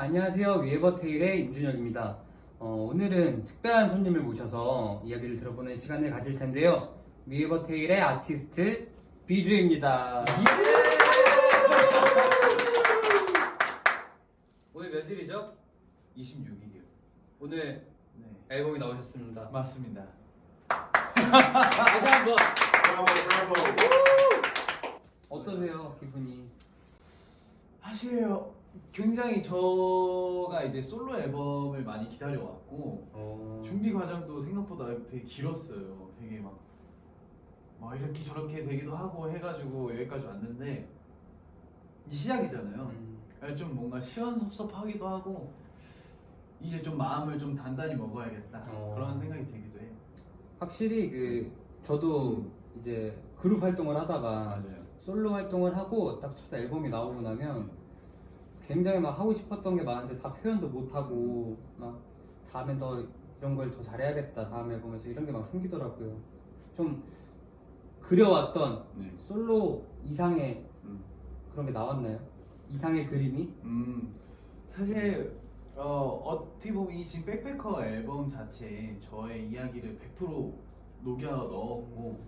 안녕하세요. 위에버테일의 임준혁입니다. 오늘은 특별한 손님을 모셔서 이야기를 들어보는 시간을 가질 텐데요. 위에버테일의 아티스트 비주입니다. 오늘 며칠이죠? 26일이요. 오늘 네. 앨범이 나오셨습니다. 맞습니다. 다시 한번 브라보. 어떠세요? 기분이? 사실 굉장히 저가 이제 솔로 앨범을 많이 기다려왔고 준비 과정도 생각보다 되게 길었어요. 되게 막 이렇게 저렇게 되기도 하고 해가지고 여기까지 왔는데 이제 시작이잖아요. 좀 뭔가 시원섭섭하기도 하고 이제 좀 마음을 좀 단단히 먹어야겠다 그런 생각이 들기도 해요. 확실히 저도 이제 그룹 활동을 하다가 맞아요. 솔로 활동을 하고 딱 첫 앨범이 나오고 나면 굉장히 막 하고 싶었던 게 많은데 다 표현도 못하고 막 다음에 더 이런 걸 더 잘해야겠다 다음 앨범에서 이런 게 막 생기더라고요. 좀 그려왔던 네. 솔로 이상의 그런 게 나왔나요? 이상의 그림이? 사실 어떻게 보면 이 지금 백패커 앨범 자체에 저의 이야기를 100% 녹여 넣었고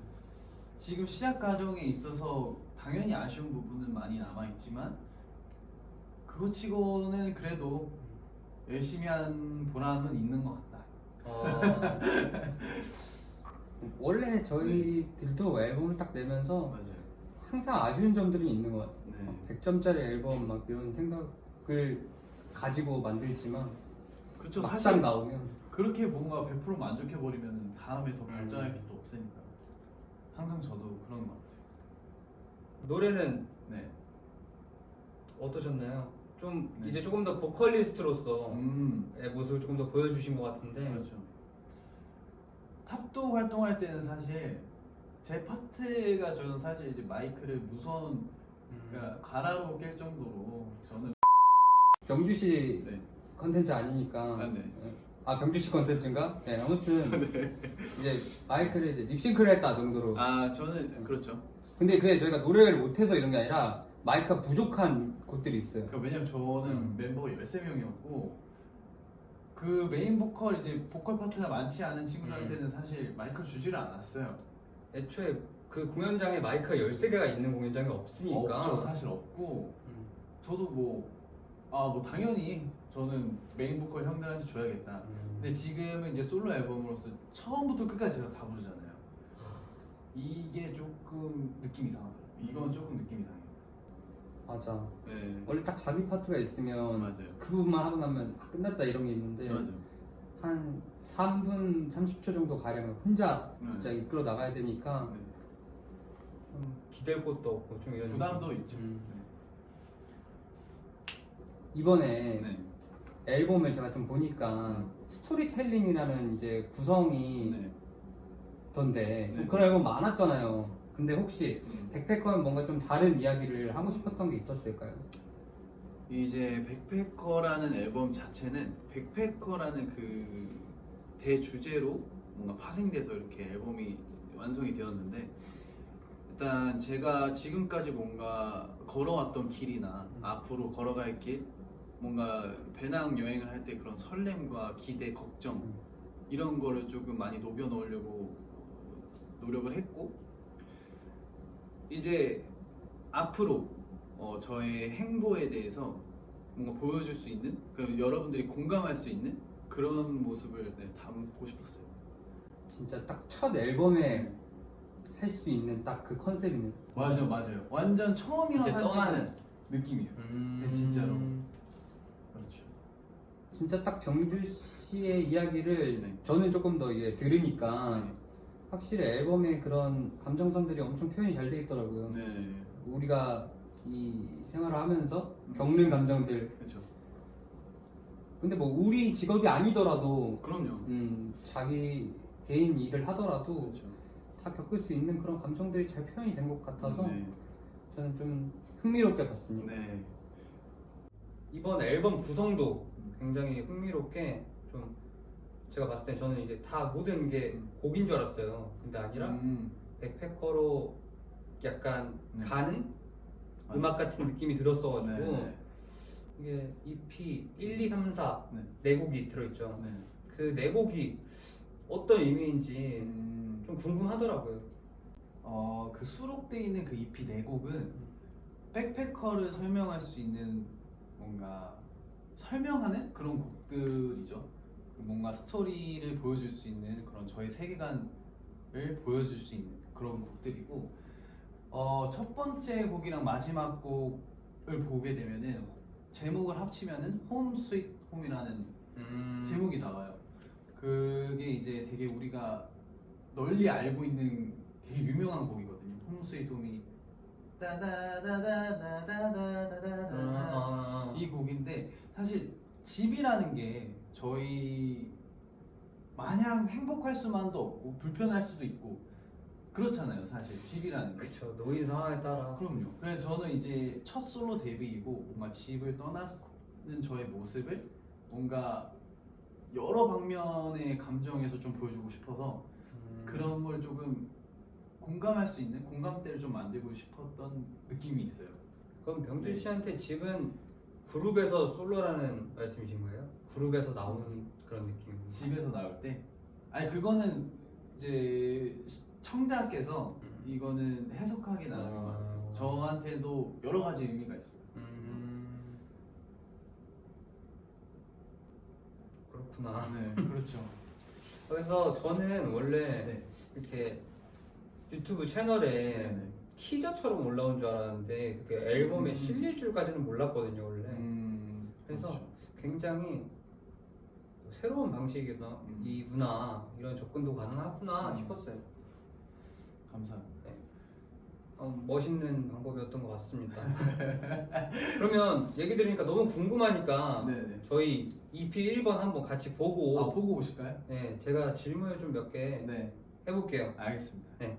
지금 시작 과정에 있어서 당연히 아쉬운 부분은 많이 남아있지만 그거 치고는 그래도 열심히 한 보람은 있는 것 같다. 원래 저희들도 앨범을 딱 내면서 맞아요. 항상 아쉬운 점들이 있는 것 같아요. 네. 100점짜리 앨범 막 이런 생각을 가지고 만들지만 그렇죠. 막상 사실 나오면 그렇게 뭔가 100% 만족해버리면 다음에 더 발전할 게 또 없으니까 항상 저도 그런 것 같아요. 노래는 네. 어떠셨나요? 좀 네. 이제 조금 더 보컬리스트로서 음. 의 모습을 조금 더 보여주신 것 같은데 그렇죠. 탑도 활동할 때는 사실 제 파트가 저는 사실 이제 마이크를 무선 그러니까 가라로 깰 정도로 저는 병주씨 네. 컨텐츠 아니니까 아, 네. 병주씨 컨텐츠인가? 네 아무튼 이제 마이크를 이제 립싱크를 했다 정도로 저는 그렇죠. 근데 그게 저희가 노래를 못해서 이런 게 아니라 마이크가 부족한 곳들이 있어요. 그러니까 왜냐면 저는 멤버가 13명이었고 그 메인 보컬 이제 보컬 파트가 많지 않은 친구들한테는 사실 마이크를 주지를 않았어요. 애초에 그 공연장에 마이크가 13개가 있는 공연장이 없으니까 없죠. 사실 없고 저도 뭐 당연히 저는 메인 보컬 형들한테 줘야겠다. 근데 지금은 이제 솔로 앨범으로서 처음부터 끝까지 제가 다 부르잖아요. 이게 조금 느낌이 이상하더라고요. 이건 조금 느낌이 이상해요. 맞아. 네. 원래 딱 자기 파트가 있으면 맞아요. 그 부분만 하고 나면 끝났다 이런 게 있는데 맞아. 한 3분 30초 정도 가량을 혼자 진짜 이끌어 나가야 되니까 네. 좀 기댈 곳도 없고 좀 이런 부담도 느낌. 있죠. 이번에 네. 앨범을 제가 좀 보니까 스토리텔링이라는 이제 구성이 네. 던데 네. 그런 앨범 많았잖아요. 근데 혹시 음. 백패커는 뭔가 좀 다른 이야기를 하고 싶었던 게 있었을까요? 이제 백패커라는 앨범 자체는 백패커라는 그 대주제로 뭔가 파생돼서 이렇게 앨범이 완성이 되었는데 일단 제가 지금까지 뭔가 걸어왔던 길이나 앞으로 걸어갈 길 뭔가 배낭 여행을 할 때 그런 설렘과 기대, 걱정 이런 거를 조금 많이 녹여 넣으려고 노력을 했고 이제 앞으로 저의 행보에 대해서 뭔가 보여줄 수 있는 그럼 여러분들이 공감할 수 있는 그런 모습을 담고 싶었어요. 진짜 딱 첫 앨범에 할 수 있는 딱 그 컨셉이네요. 맞아요. 완전 처음이랑 이제 떠나는 느낌이에요. 진짜로. 그렇죠. 진짜 딱 병주 씨의 이야기를 네. 저는 조금 더 이게 들으니까 네. 확실히 앨범에 그런 감정선들이 엄청 표현이 잘 돼 있더라고요. 네. 우리가 이 생활을 하면서 겪는 감정들. 그렇죠. 근데 뭐 우리 직업이 아니더라도 그럼요. 자기 개인 일을 하더라도 그렇죠. 다 겪을 수 있는 그런 감정들이 잘 표현이 된 것 같아서 네. 저는 좀 흥미롭게 봤습니다. 네. 이번 앨범 구성도 굉장히 흥미롭게 좀 제가 봤을 때 저는 이제 다 모든 게 곡인 줄 알았어요. 근데 아니라 백패커로 약간 네. 가는 맞아. 음악 같은 느낌이 들었어가지고 네. 이게 EP 1, 2, 3, 4 네. 네 곡이 들어있죠. 네. 그 네 곡이 어떤 의미인지 음, 좀 궁금하더라고요. 그 수록돼 있는 그 EP 네 곡은 백패커를 설명할 수 있는 뭔가 설명하는 그런 곡들이죠. 뭔가 스토리를 보여줄 수 있는 그런 저희 세계관을 보여줄 수 있는 그런 곡들이고, 첫 번째 곡이랑 마지막 곡을 보게 되면은 제목을 합치면은 홈 스윗 홈이라는 제목이 나와요. 그게 이제 되게 우리가 널리 알고 있는 되게 유명한 곡이거든요. 홈 스윗 홈이 따다다다다다다다다다 이 곡인데, 사실 집이라는 게 저희 마냥 행복할 수만도 없고 불편할 수도 있고 그렇잖아요. 사실 집이라는 게. 그쵸, 노인 상황에 따라. 그럼요. 그래서 저는 이제 첫 솔로 데뷔이고 뭔가 집을 떠나는 저의 모습을 뭔가 여러 방면의 감정에서 좀 보여주고 싶어서 그런 걸 조금 공감할 수 있는 공감대를 좀 만들고 싶었던 느낌이 있어요. 그럼 병준 네. 씨한테 집은 그룹에서 솔로라는 말씀이신 거예요? 그룹에서 나오는 그런 느낌인가요? 집에서 나올 때, 아니 그거는 이제 청자께서 이거는 해석하기 나름인 것 같아요. 저한테도 여러 가지 의미가 있어요. 그렇구나. 네, 그렇죠. 그래서 저는 원래 네. 이렇게 유튜브 채널에 네네. 티저처럼 올라온 줄 알았는데 그게 앨범에 음. 실릴 줄까지는 몰랐거든요 원래. 그래서 그렇죠. 굉장히 새로운 방식이구나 이런 접근도 가능하구나 싶었어요. 감사합니다. 멋있는 방법이었던 것 같습니다. 그러면 얘기 들으니까 너무 궁금하니까 네네. 저희 EP 1번 한번 같이 보고 보고 오실까요? 네, 제가 질문을 좀 몇 개 네, 해볼게요. 알겠습니다. 네.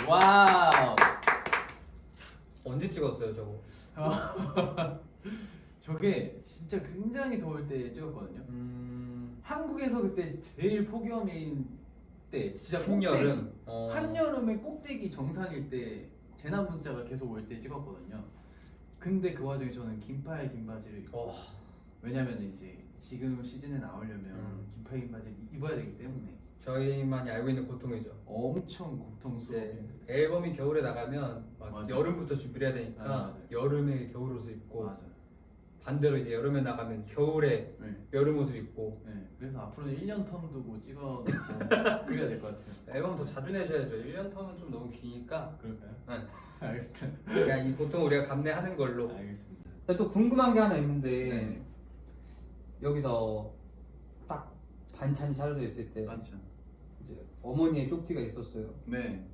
와우. 언제 찍었어요 저거? 저게 진짜 굉장히 더울 때 찍었거든요. 한국에서 그때 제일 폭염인 때, 진짜 한여름. 한여름에 꼭대기 정상일 때 재난 문자가 계속 올 때 찍었거든요. 근데 그 와중에 저는 긴팔 긴 바지를 입고, 왜냐면 이제 지금 시즌에 나오려면 긴팔 긴 바지를 입어야 되기 때문에 저희만이 알고 있는 고통이죠. 엄청 이제 고통스러웠어요. 앨범이 겨울에 나가면 막 맞아요. 여름부터 준비를 해야 되니까 맞아요. 여름에 겨울 옷을 입고 맞아요. 반대로 이제 여름에 나가면 겨울에 네. 여름 옷을 입고 네. 그래서 앞으로는 1년 텀 두고 찍어놓고 그래야 될 것 같아요. 앨범 더 자주 내셔야죠. 1년 텀은 좀 너무 기니까 그럴까요? 네. 알겠습니다. 그냥 이 고통을 우리가 감내하는 걸로. 알겠습니다. 또 궁금한 게 하나 있는데 네. 여기서 딱 반찬이 차려져 있을 때 맞죠? 이제 어머니의 쪽지가 있었어요. 네.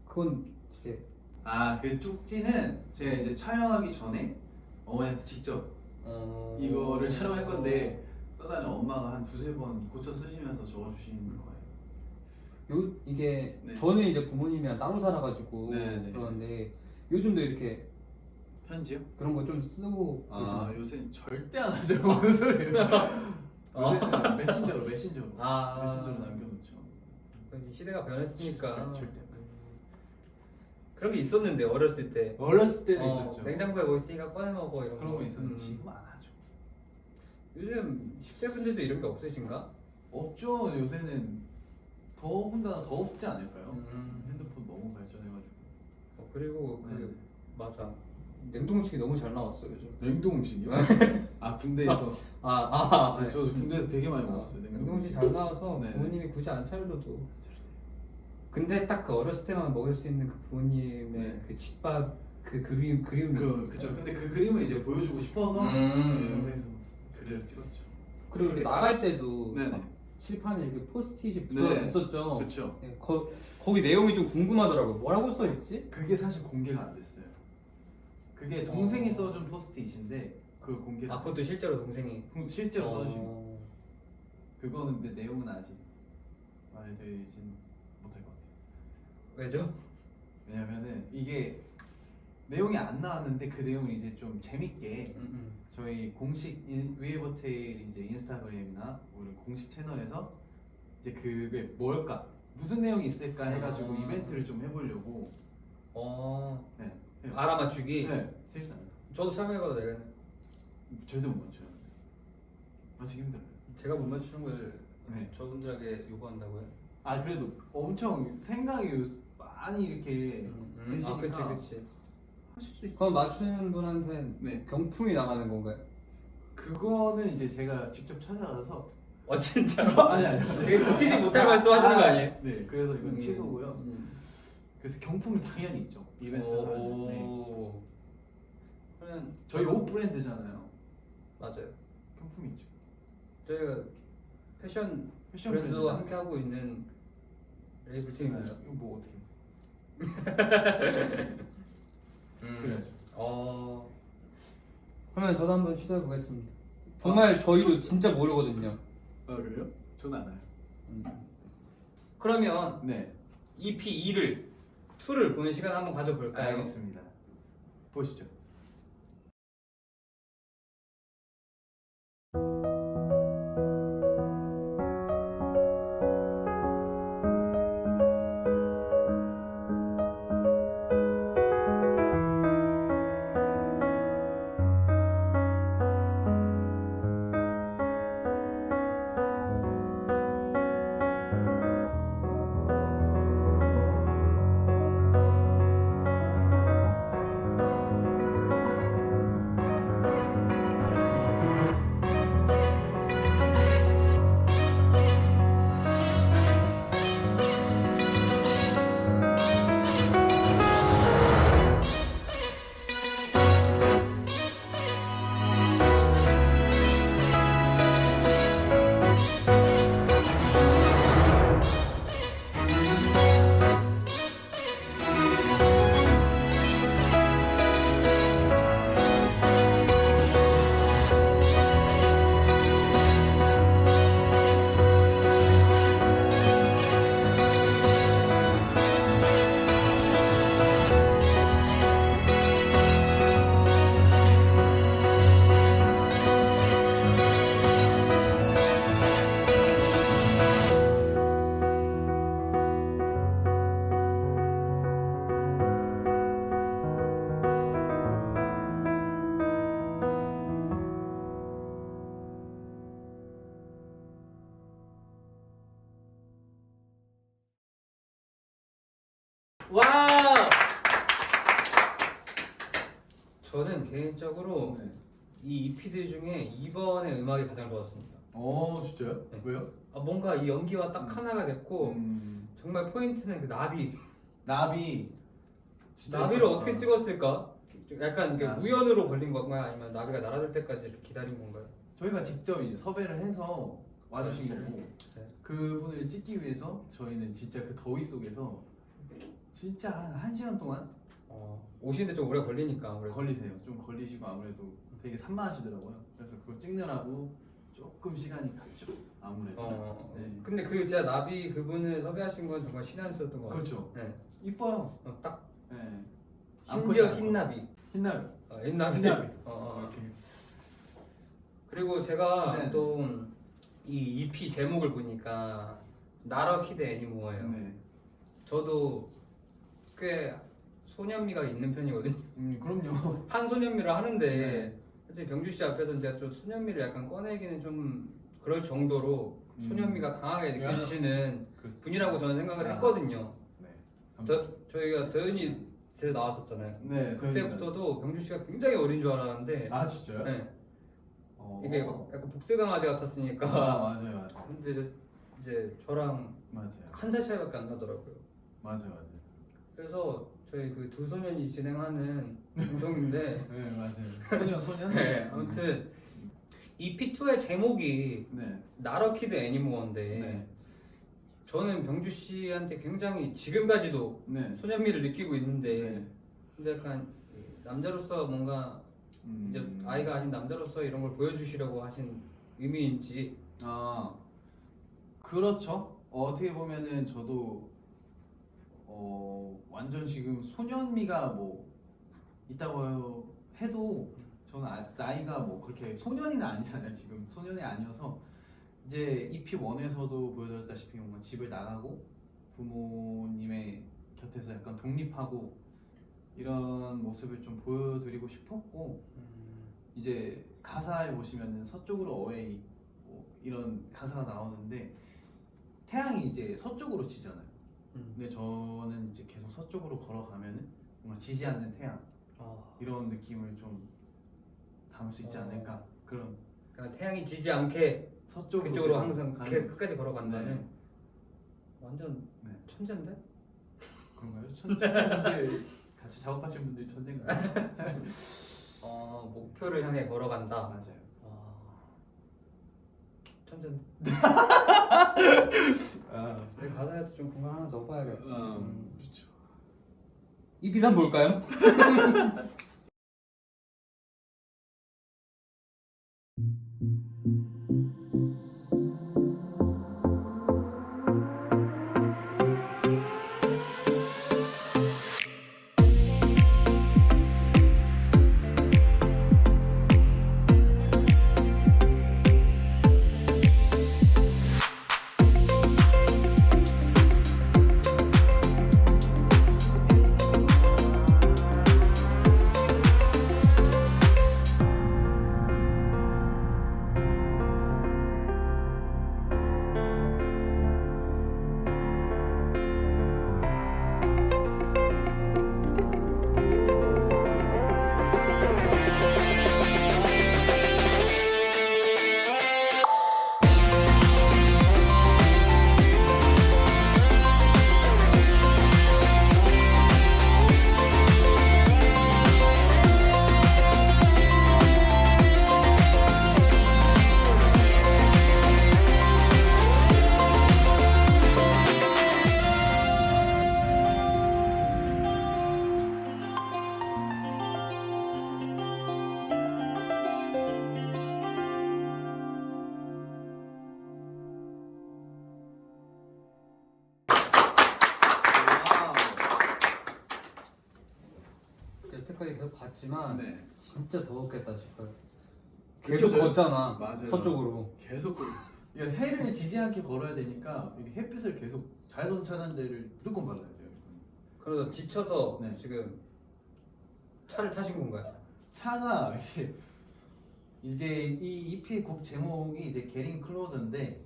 그건 이렇게 그 쪽지는 제가 이제 촬영하기 전에 어머니한테 직접 이거를 촬영할 건데 떠다니 엄마가 한 두세 번 고쳐 쓰시면서 적어주시는 거예요. 이게 네. 저는 이제 부모님이랑 따로 살아가지고 네, 네. 그러는데 요즘도 이렇게 편지요? 그런 거 좀 쓰고 아 계시나요? 요새 절대 안 하죠. 무슨 소리예요? 요새는 메신저로 메신저로 남겨놓죠. 시대가 변했으니까 절대. 그런 게 있었는데 어렸을 때 어렸을 때도 있었죠. 냉장고에 뭐 있으니까 꺼내 먹어 이런 그런 거 있었는데 음. 지금 안 하죠. 요즘 10대 분들도 이런 게 없으신가? 없죠. 요새는 더군다나 더 없지 않을까요? 음. 핸드폰 너무 발전해가지고. 그리고 그 네. 맞아 냉동식이 너무 잘 나왔어 요즘. 냉동식이요? 아 군대에서. 네, 저도 군대에서 되게 많이 먹었어요. 냉동식 잘 나와서 네. 부모님이 굳이 안 차려줘도. 근데 딱 그 어렸을 때만 먹을 수 있는 그 부모님의 네. 그 집밥 그 그리움이 있어요. 그쵸. 근데 그 그림을 이제 보여주고 싶어서 영상에서 그래를 찍었죠. 그리고 이렇게 나갈 때도 네네. 막 칠판에 이렇게 포스트잇이 네. 붙어 있었죠. 그쵸. 네, 거기 내용이 좀 궁금하더라고요. 뭐라고 써 있지? 그게 사실 공개가 안 됐어요. 그게 동생이 써준 포스트잇인데 그걸 공개. 아 그것도 실제로 동생이 실제로 써주신 거. 그거는 근데 내용은 아직 말해드리진 못할 것 같아요. 왜죠? 왜냐면은 이게 내용이 안 나왔는데 그 내용을 이제 좀 재밌게 저희 공식 위에버테일 이제 인스타그램이나 우리 공식 채널에서 이제 그게 뭘까 무슨 내용이 있을까 해가지고 이벤트를 좀 해보려고. 네. 해요. 알아맞추기. 네. 재밌지 않아요? 저도 참여해봐도 되겠네. 절대 못 맞춰요. 맞추기 힘들어요. 제가 못 맞추는 걸 네. 저분들에게 요구한다고요? 아 그래도 엄청 생각이 많이 이렇게 드시니까 그치. 하실 수 있어요. 그럼 맞추는 분한테 네. 경품이 나가는 건가요? 그거는 이제 제가 직접 찾아가서. 진짜? 아니. 되게 웃기지 못할 말씀 하시는 거 아니에요? 네. 그래서 이건 취소고요. 그래서 경품이 당연히 있죠. 이벤트 하면. 네. 그러면 저희 옷 브랜드잖아요. 맞아요. 경품이 있죠. 저희가 패션 패션 브랜드도 브랜드잖아요. 함께 하고 있는 레이블 팀입니다. 이거 뭐 어떻게? 음. 그래야죠. 그러면 저도 한번 시도해 보겠습니다. 정말 저희도 진짜 모르거든요. 아 그래요? 저는 알아요. 그러면 네. EP 2를 보는 시간 한번 가져볼까요? 알겠습니다. 보시죠. 와우! 저는 개인적으로 네. 이 EP들 중에 이번의 음악이 가장 좋았습니다. 진짜요? 네. 왜요? 뭔가 이 연기와 딱 하나가 됐고 정말 포인트는 그 나비. 나비. 진짜 나비를 예쁘다. 어떻게 찍었을까? 약간 이게 나비. 우연으로 걸린 건가요? 아니면 나비가 날아들 때까지 이렇게 기다린 건가요? 저희가 직접 이제 섭외를 해서 와주신 거고 네. 그분을 찍기 위해서 저희는 진짜 그 더위 속에서 진짜 한 1시간 동안 오시는데 좀 오래 걸리니까 아무래도. 걸리세요. 좀 걸리시고 아무래도 되게 산만하시더라고요. 그래서 그거 찍느라고 조금 시간이 갔죠. 아무래도. 네. 근데 그 진짜 나비 그분을 섭외하신 건 정말 신의 한 수였던 것 같아요. 그렇죠. 네. 이뻐요. 딱 네. 심지어 흰나비. 흰나비. 옛날에. 옛날에. 이렇게. 그리고 제가 네. 또 이 EP 제목을 보니까 나라키드 애니모어예요. 네. 저도 꽤 소년미가 있는 편이거든요. 그럼요. 한소년미를 하는데 네. 사실 병주 씨 앞에서 제가 좀 소년미를 약간 꺼내기는 좀 그럴 정도로 소년미가 강하게 느껴지시는 그- 분이라고 저는 생각을 아. 했거든요. 네. 저희가 더현이 제 나왔었잖아요. 네. 그때부터도 병주 씨가 굉장히 어린 줄 알았는데 아 진짜요? 네. 어. 이게 약간 복세 강아지 같았으니까. 맞아요. 근데 이제 저랑 맞아요. 한 살 차이밖에 안 나더라고요. 맞아요. 그래서 저희 그 두 소년이 진행하는 방송인데 네 맞아요. 소년. 네, 아무튼 EP2의 제목이 네. 나라키드 애니모어인데 네. 저는 병주 씨한테 굉장히 지금까지도 네. 소년미를 느끼고 있는데 네. 근데 약간 남자로서 뭔가 이제 아이가 아닌 남자로서 이런 걸 보여주시려고 하신 의미인지. 아 그렇죠. 어떻게 보면은 저도 완전 지금 소년미가 뭐 있다고 해도 저는 나이가 뭐 그렇게 소년이는 아니잖아요. 지금 소년이 아니어서 이제 EP 1에서도 보여드렸다시피 뭔가 집을 나가고 부모님의 곁에서 약간 독립하고 이런 모습을 좀 보여드리고 싶었고 이제 가사에 보시면은 서쪽으로 어웨이 뭐 이런 가사가 나오는데 태양이 이제 서쪽으로 지잖아요. 근데 저는 이제 계속 서쪽으로 걸어가면은 뭔가 지지 않는 태양 이런 느낌을 좀 담을 수 있지 않을까 그런 그러니까 태양이 지지 않게 서쪽으로 그쪽으로 계속 항상 가는 끝까지 걸어간다는. 네. 완전 네. 천재인데? 그런가요? 천재분들 같이 작업하신 분들 천재인가요? 목표를 향해 걸어간다. 맞아요. 천재인데? 아, 내 가사에도 좀 공간 하나 넣어봐야겠다. 그렇죠. 이 비산 볼까요? 여태까지 계속 봤지만 네. 진짜 더웠겠다 싶어요. 계속 느껴져요? 걷잖아. 맞아요. 서쪽으로. 계속 이거 해를 지지 않게 걸어야 되니까 이게 햇빛을 계속 자외선 차단 데를 무조건 받아야 돼요. 그래서 지쳐서 네. 지금 차를 타신 건가요? 차가 이제 이 EP 곡 제목이 이제 Getting Closer인데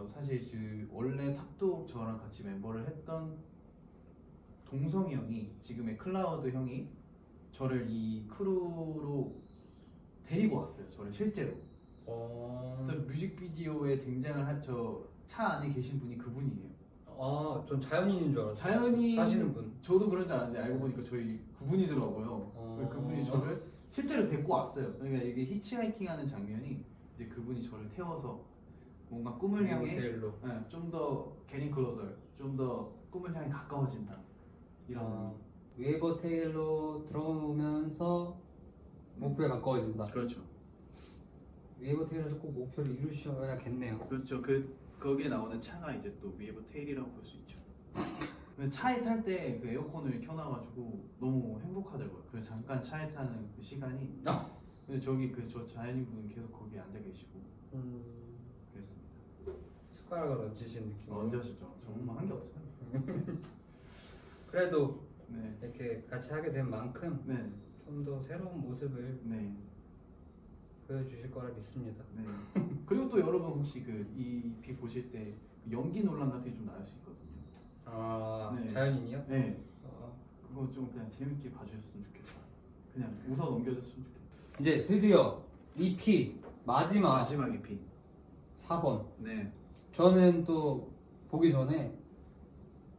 사실 그 원래 탑독 저랑 같이 멤버를 했던 동성이 형이 지금의 클라우드 형이 저를 이 크루로 데리고 왔어요. 저를 실제로. 그래서 뮤직비디오에 등장을 한 저 차 안에 계신 분이 그분이에요. 전 자연인인 줄 알았어요. 자연인 사시는 분. 저도 그런 줄 알았는데 알고 보니까 저희 그분이더라고요. 그분이 저를 실제로 데리고 왔어요. 그러니까 이게 히치하이킹하는 장면이 이제 그분이 저를 태워서 뭔가 꿈을 향해 호텔로. 좀 더 getting closer, 좀 더 꿈을 향해 가까워진다. 이런 웨이버 테일로 들어오면서 목표에 가까워진다. 그렇죠. 웨이버 테일에서 꼭 목표를 이루셔야겠네요. 그렇죠. 거기에 나오는 차가 이제 또 위에버 테일이라고 볼 수 있죠. 근데 차에 탈 때 그 에어컨을 켜놔가지고 너무 행복하더라고요. 그 잠깐 차에 타는 그 시간이. 근데 저기 그 저 자연인 분 계속 거기 앉아 계시고 그랬습니다. 숟가락을 얹으신 느낌. 언제 하셨죠? 정말 한 게 없어요. 그래도 네. 이렇게 같이 하게 된 만큼 네. 좀 더 새로운 모습을 네. 보여주실 거라 믿습니다. 네. 그리고 또 여러분 혹시 그 EP 보실 때 연기 논란 같은 게 좀 나올 수 있거든요. 아, 네. 자연인이요? 네. 어, 그거 좀 그냥 재밌게 봐주셨으면 좋겠어요. 그냥 웃어 넘겨줬으면 좋겠어요. 이제 드디어 EP 마지막 마지막 EP. 4번. 네. 저는 또 보기 전에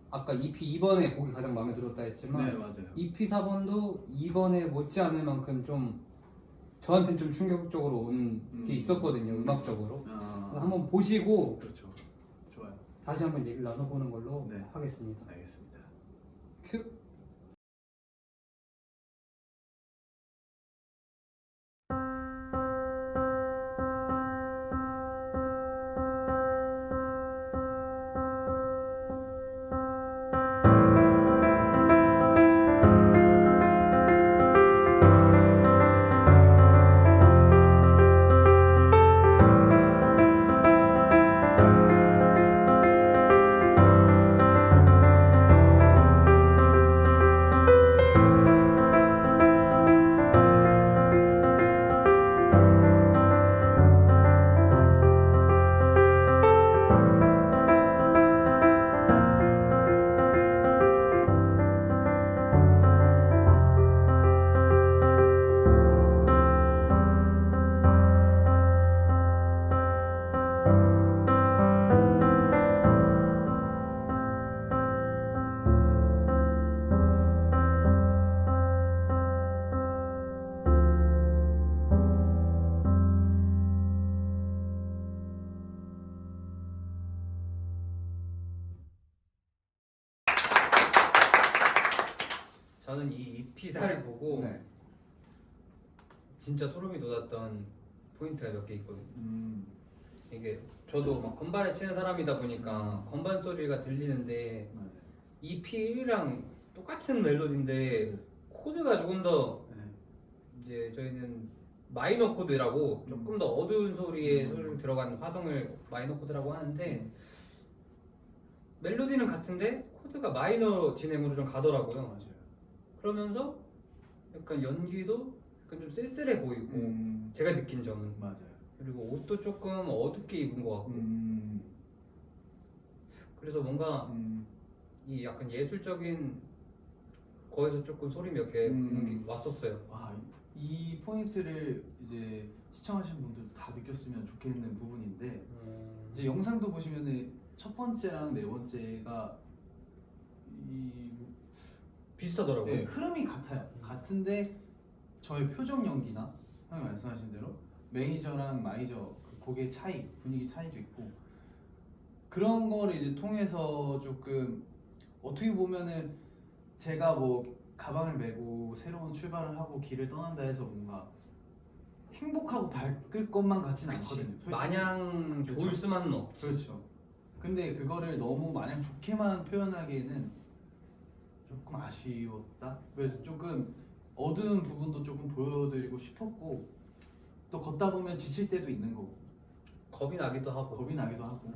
아까 EP 2번에 곡이 가장 마음에 들었다 했지만 네 맞아요. EP 4번도 2번에 못지않을 만큼 좀 저한테는 좀 충격적으로 온 게 있었거든요. 음악적으로. 아. 그래서 한번 보시고 그렇죠. 좋아요. 다시 한번 얘기를 나눠보는 걸로 네. 하겠습니다. 알겠습니다. 큐. 저는 이 EP사를 보고 네. 진짜 소름이 돋았던 포인트가 몇 개 있거든요. 음. 이게 저도 막 건반을 치는 사람이다 보니까 건반 소리가 들리는데 네. EP 1이랑 똑같은 멜로디인데 코드가 조금 더 네. 이제 저희는 마이너 코드라고 조금 더 어두운 소리에 소리가 들어간 화성을 마이너 코드라고 하는데 멜로디는 같은데 코드가 마이너 진행으로 좀 가더라고요. 맞아요. 그러면서 약간 연기도 약간 좀 쓸쓸해 보이고 제가 느낀 점은 맞아요. 그리고 옷도 조금 어둡게 입은 것 같고 그래서 뭔가 이 약간 예술적인 거에서 조금 소리 몇 개 왔었어요. 와, 이 포인트를 이제 시청하신 분들 다 느꼈으면 좋겠는 부분인데 이제 영상도 보시면은 첫 번째랑 네 번째가 이 비슷하더라고요. 네, 흐름이 같아요. 같은데 저의 표정 연기나 형이 말씀하신 대로 메이저랑 마이저 그 곡의 차이, 분위기 차이도 있고 그런 거를 이제 통해서 조금 어떻게 보면은 제가 뭐 가방을 메고 새로운 출발을 하고 길을 떠난다 해서 뭔가 행복하고 밝을 것만 같진 않거든요. 솔직히. 마냥 그렇죠. 좋을 수만은 없지. 그렇죠. 근데 그거를 너무 마냥 좋게만 표현하기에는 조금 아쉬웠다. 그래서 조금 어두운 부분도 조금 보여드리고 싶었고 또 걷다 보면 지칠 때도 있는 거고 겁이 나기도 하고. 겁이 나기도 하고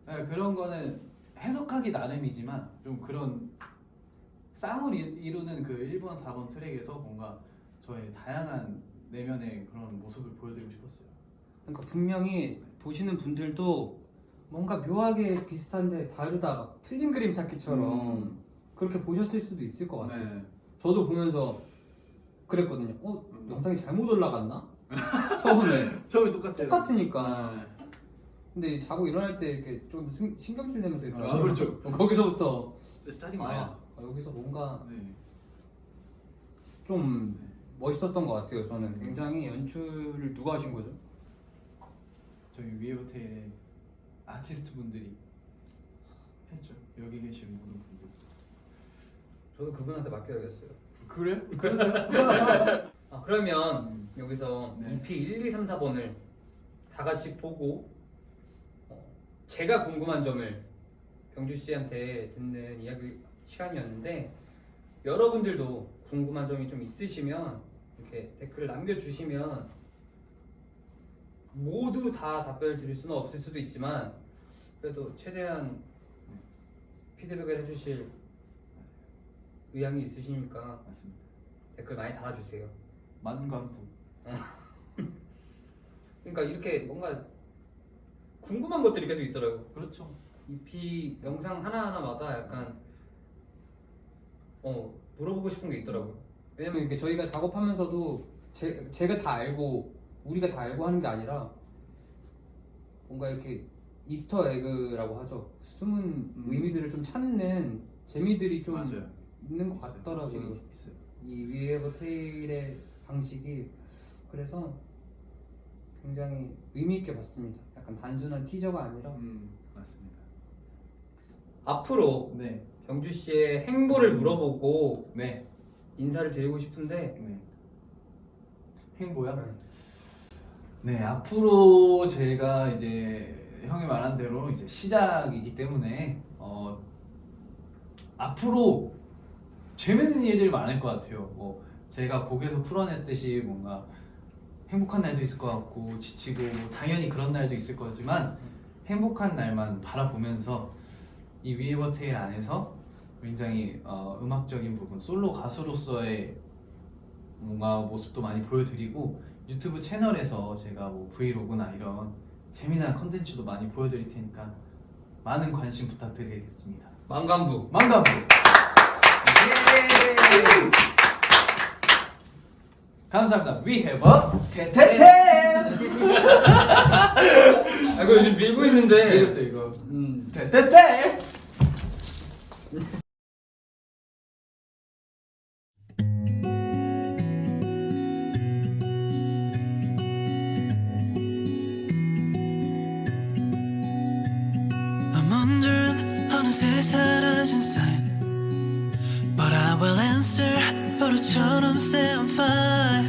네, 그런 거는 해석하기 나름이지만 좀 그런 쌍을 이루는 그 1번, 4번 트랙에서 뭔가 저의 다양한 내면의 그런 모습을 보여드리고 싶었어요. 그러니까 분명히 보시는 분들도 뭔가 묘하게 비슷한데 다르다, 막 틀린 그림 찾기처럼 그렇게 보셨을 수도 있을 것 같아요. 네. 저도 보면서 그랬거든요. 영상이 잘못 올라갔나? 처음에 처음에 똑같아요. 똑같으니까. 네. 근데 자고 일어날 때 이렇게 좀 신경질 내면서 일어나요. 아, 그렇죠. 거기서부터 진짜 짜증 나요. 여기서 뭔가 네. 좀 멋있었던 것 같아요. 저는 굉장히 연출을 누가 하신 거죠? 저희 위에 호텔의 아티스트 분들이 했죠. 여기 계신 모든 분들. 저도 그분한테 맡겨야겠어요. 그래? 그러세요? 그러면 여기서 네. EP 1, 2, 3, 4번을 다 같이 보고 제가 궁금한 점을 병주 씨한테 듣는 이야기 시간이었는데 여러분들도 궁금한 점이 좀 있으시면 이렇게 댓글을 남겨주시면 모두 다 답변을 드릴 수는 없을 수도 있지만 그래도 최대한 피드백을 해주실 의향이 있으시니까 맞습니다. 댓글 많이 달아주세요. 만관부. 그러니까 이렇게 뭔가 궁금한 것들이 계속 있더라고요. 그렇죠. EP 영상 하나하나마다 약간 물어보고 싶은 게 있더라고요. 왜냐면 이렇게 저희가 작업하면서도 제가 다 알고 우리가 다 알고 하는 게 아니라 뭔가 이렇게 이스터 에그라고 하죠. 숨은 의미들을 좀 찾는 재미들이 좀 맞아요. 있는 것 있어요. 같더라고요. 확실히 있어요. 이 위에버 테일의 방식이 그래서 굉장히 의미 있게 봤습니다. 약간 단순한 티저가 아니라 맞습니다. 앞으로 네. 병주 씨의 행보를 물어보고 네. 인사를 드리고 싶은데 네. 행보야? 네, 앞으로 제가 이제 형이 말한 대로 이제 시작이기 때문에 앞으로 재밌는 일들이 많을 것 같아요. 뭐 제가 곡에서 풀어냈듯이 뭔가 행복한 날도 있을 것 같고 지치고 당연히 그런 날도 있을 거지만 행복한 날만 바라보면서 이 위에버 테일 안에서 굉장히 음악적인 부분, 솔로 가수로서의 뭔가 모습도 많이 보여드리고 유튜브 채널에서 제가 뭐 브이로그나 이런 재미난 컨텐츠도 많이 보여드릴 테니까 많은 관심 부탁드리겠습니다. 만감부. 만감부! 감사합니다. We have a 테테테! 아 이거 요즘 밀고 있는데 이겼어요 이거. 테테테! I'm wondering 어느새 사라진 sign But I will answer 버릇처럼 say I'm fine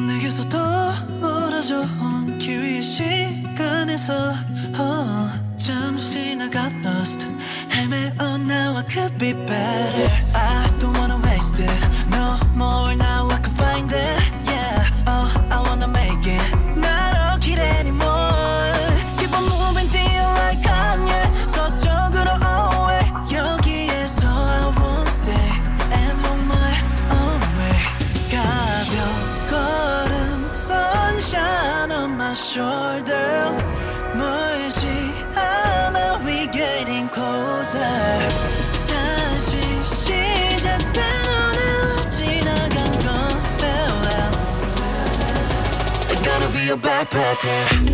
내게서 떠오르져 온 기회의 시간에서 잠시 나 got lost 헤매어 now I could be better I don't wanna waste it No more now I can find it Yeah, I wanna make it Not okay anymore Keep on moving till like Kanye 서쪽으로 away 여기에서 I won't stay And on my own way 가벼운 걸음 sunshine on my shoulder 멀지 않아 we getting closer 다시 시작된 오늘 지나간 건 farewell I'm gonna be your backpacker